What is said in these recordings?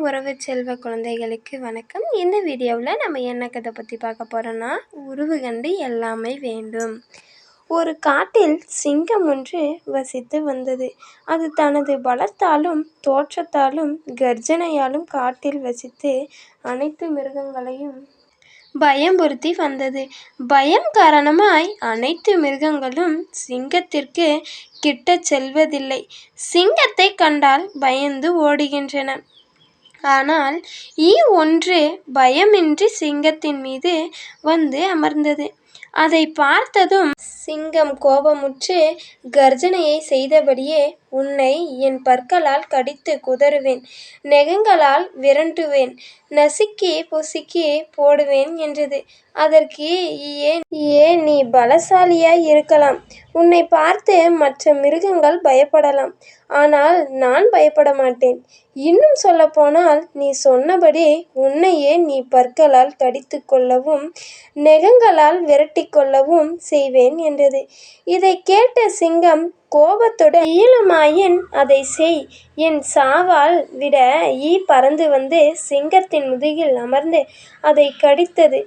உறவு செல்வ குழந்தைகளுக்கு வணக்கம். இந்த வீடியோவில் நம்ம என்ன கதை பற்றி பார்க்க போகிறோன்னா, உருவு கண்டு எல்லாமே வேண்டும். ஒரு காட்டில் சிங்கம் ஒன்று வசித்து வந்தது. அது தனது பலத்தாலும் தோற்றத்தாலும் கர்ஜனையாலும் காட்டில் வசித்து அனைத்து மிருகங்களையும் பயம்புறுத்தி வந்தது. பயம் காரணமாய் அனைத்து மிருகங்களும் சிங்கத்திற்கு கிட்டச் செல்வதில்லை. சிங்கத்தை கண்டால் பயந்து ஓடுகின்றன. ஆனால் ஒன்று பயமின்றி சிங்கத்தின் மீது வந்து அமர்ந்தது. அதை பார்த்ததும் சிங்கம் கோபமுற்று கர்ஜனையை செய்தபடியே, உன்னை என் பற்களால் கடித்து குதறுவேன், நெகங்களால் விரட்டுவேன், நசுக்கி பொசுக்கி போடுவேன் என்றது. அதற்கு ஏன் நீ பலசாலியாய் இருக்கலாம், உன்னை பார்த்து மற்ற மிருகங்கள் பயப்படலாம், ஆனால் நான் பயப்பட மாட்டேன். இன்னும் சொல்லப்போனால் நீ சொன்னபடி உன்னையே நீ பற்களால் கடித்து கொள்ளவும் நெகங்களால் விரட்டி கொள்ளவும் செய்வேன் என்றது. இதை கேட்ட சிங்கம் கோபத்துடன், இயலுமாயின் அதை செய், என் சாவால் விட பறந்து வந்து சிங்கத்தின் முதுகில் அமர்ந்து அதை கடித்தது.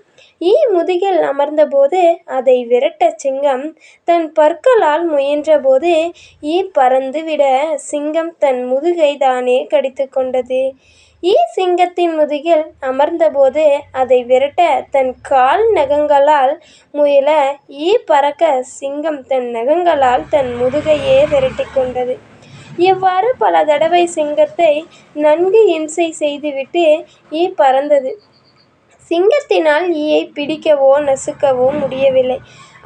முதுகில் அமர்ந்தபோது அதை விரட்ட சிங்கம் தன் பற்களால் முயன்றபோது பறந்து விட சிங்கம் தன் முதுகை தானே கடித்து கொண்டது. சிங்கத்தின் முதுகில் அமர்ந்தபோது அதை விரட்ட தன் கால் நகங்களால் முயல பறக்க சிங்கம் தன் நகங்களால் தன் முதுகையே விரட்டி கொண்டது. இவ்வாறு பல தடவை சிங்கத்தை நன்கு இம்சை செய்துவிட்டு பறந்தது. சிங்கத்தினால் பிடிக்கவோ நசுக்கவோ முடியவில்லை.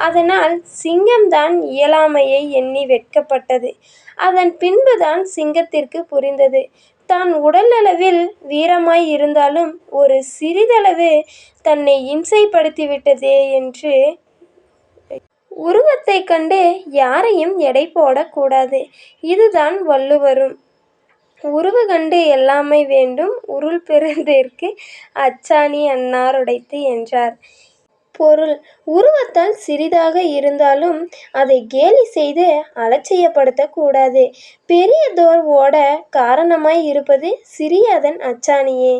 அதனால் சிங்கம்தான் இயலாமையை எண்ணி வெட்கப்பட்டது. அதன் பின்புதான் சிங்கத்திற்கு புரிந்தது, தான் உடலளவில் வீரமாய் இருந்தாலும் ஒரு சிறிதளவு தன்னை இம்சைப்படுத்திவிட்டதே என்று. உருவத்தை கண்டு யாரையும் எடை போடக்கூடாது. இதுதான் வள்ளுவரும் உருவு கண்டு எல்லாமை வேண்டும், உருள் பெறுதற்கு அச்சாணி அன்னார் உடைத்து என்றார். பொருள்: உருவத்தால் சிறிதாக இருந்தாலும் அதை கேலி செய்து அலட்சியப்படுத்தக்கூடாது. பெரியதோர் ஓட காரணமாய் இருப்பது சிறிய அதன் அச்சாணியே.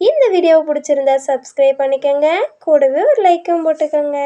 இந்த வீடியோ பிடிச்சிருந்தா சப்ஸ்கிரைப் பண்ணிக்கோங்க, கூடவே ஒரு லைக்கும் போட்டுக்கோங்க.